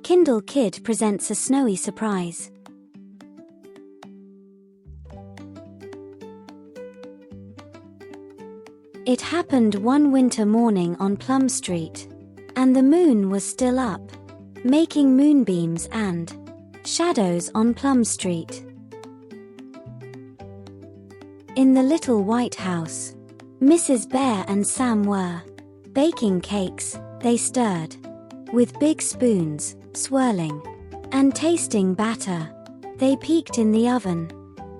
Kindle Kid presents a snowy surprise. It happened one winter morning on Plum Street, and the moon was still up, making moonbeams and shadows on Plum Street. In the little white house, Mrs. Bear and Sam were baking cakes. They stirred with big spoons, swirling and tasting batter. They peeked in the oven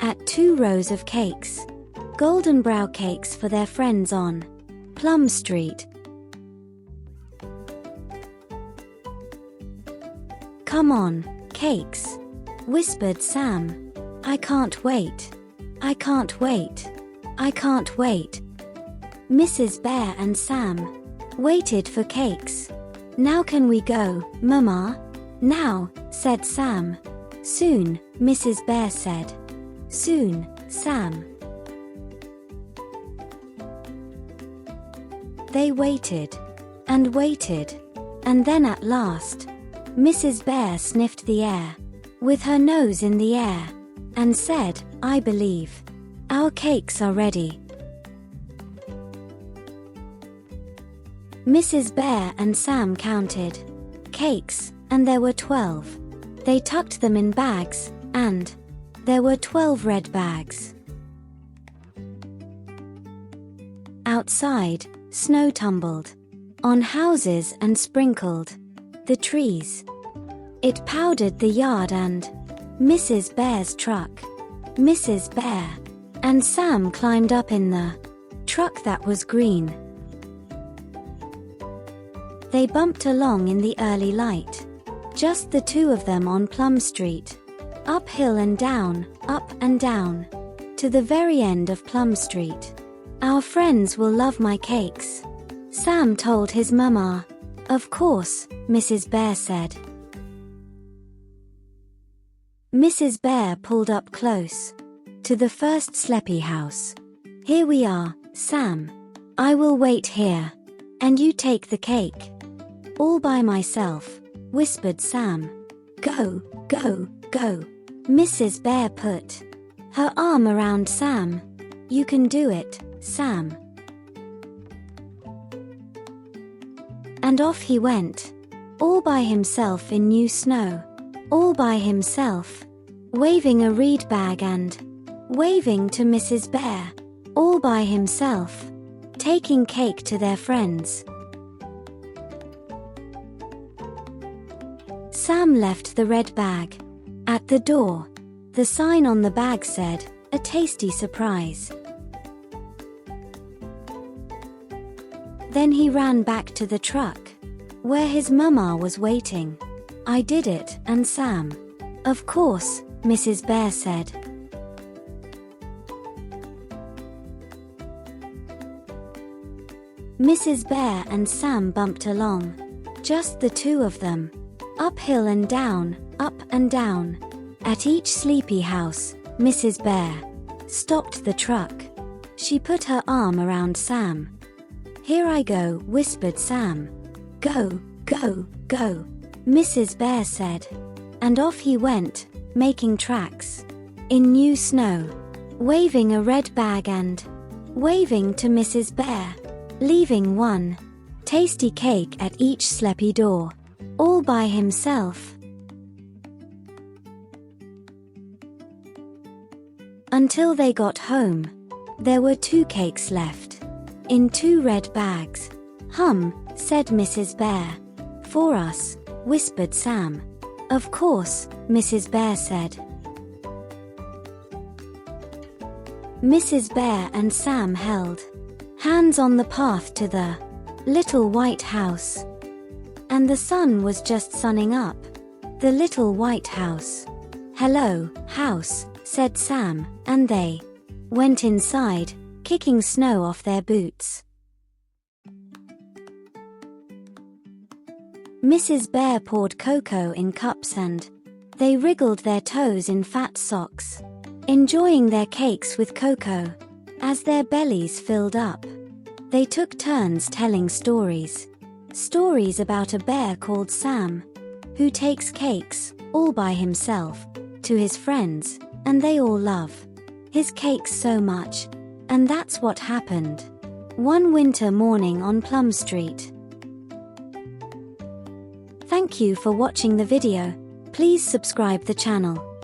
at 2 rows of cakes, golden brown cakes for their friends on Plum Street. "Come on, cakes," whispered Sam. "I can't wait. I can't wait. I can't wait." Mrs. Bear and Sam waited for cakes. "Now can we go, Mama?" "Now," said Sam. "Soon," Mrs. Bear said. "Soon, Sam." They waited and waited, and then at last, Mrs. Bear sniffed the air with her nose in the air and said, "I believe our cakes are ready." Mrs. Bear and Sam counted cakes, and there were 12. They tucked them in bags, and there were 12 red bags. Outside, snow tumbled on houses and sprinkled the trees. It powdered the yard and Mrs. Bear's truck. Mrs. Bear and Sam climbed up in the truck that was green. They bumped along in the early light, just the 2 of them on Plum Street, uphill and down, to the very end of Plum Street. "Our friends will love my cakes," Sam told his mama. "Of course," Mrs. Bear said. Mrs. Bear pulled up close to the first sleepy house. "Here we are, Sam. I will wait here, and you take the cake." "All by myself," whispered Sam. "Go, go, go." Mrs. Bear put her arm around Sam. "You can do it, Sam." And off he went, all by himself in new snow, all by himself, waving a reed bag and waving to Mrs. Bear, all by himself, taking cake to their friends. Sam left the red bag at the door. The sign on the bag said, "A tasty surprise." Then he ran back to the truck, where his mama was waiting. "I did it, and Sam." "Of course," Mrs. Bear said. Mrs. Bear and Sam bumped along, just the 2 of them, uphill and down, At each sleepy house, Mrs. Bear stopped the truck. She put her arm around Sam. "Here I go," whispered Sam. "Go, go, go," Mrs. Bear said. And off he went, making tracks in new snow, waving a red bag and waving to Mrs. Bear, leaving one tasty cake at each sleepy door, all by himself. Until they got home, there were 2 cakes left, in 2 red bags. "Hum," said Mrs. Bear. "For us," whispered Sam. "Of course," Mrs. Bear said. Mrs. Bear and Sam held hands on the path to the little white house. And the sun was just sunning up the little white house. "Hello, house," said Sam, and they went inside, kicking snow off their boots. Mrs. Bear poured cocoa in cups and they wriggled their toes in fat socks, enjoying their cakes with cocoa. As their bellies filled up, they took turns telling stories about a bear called Sam, who takes cakes, all by himself, to his friends, and they all love his cakes so much. And that's what happened one winter morning on Plum Street. Thank you for watching the video. Please subscribe the channel.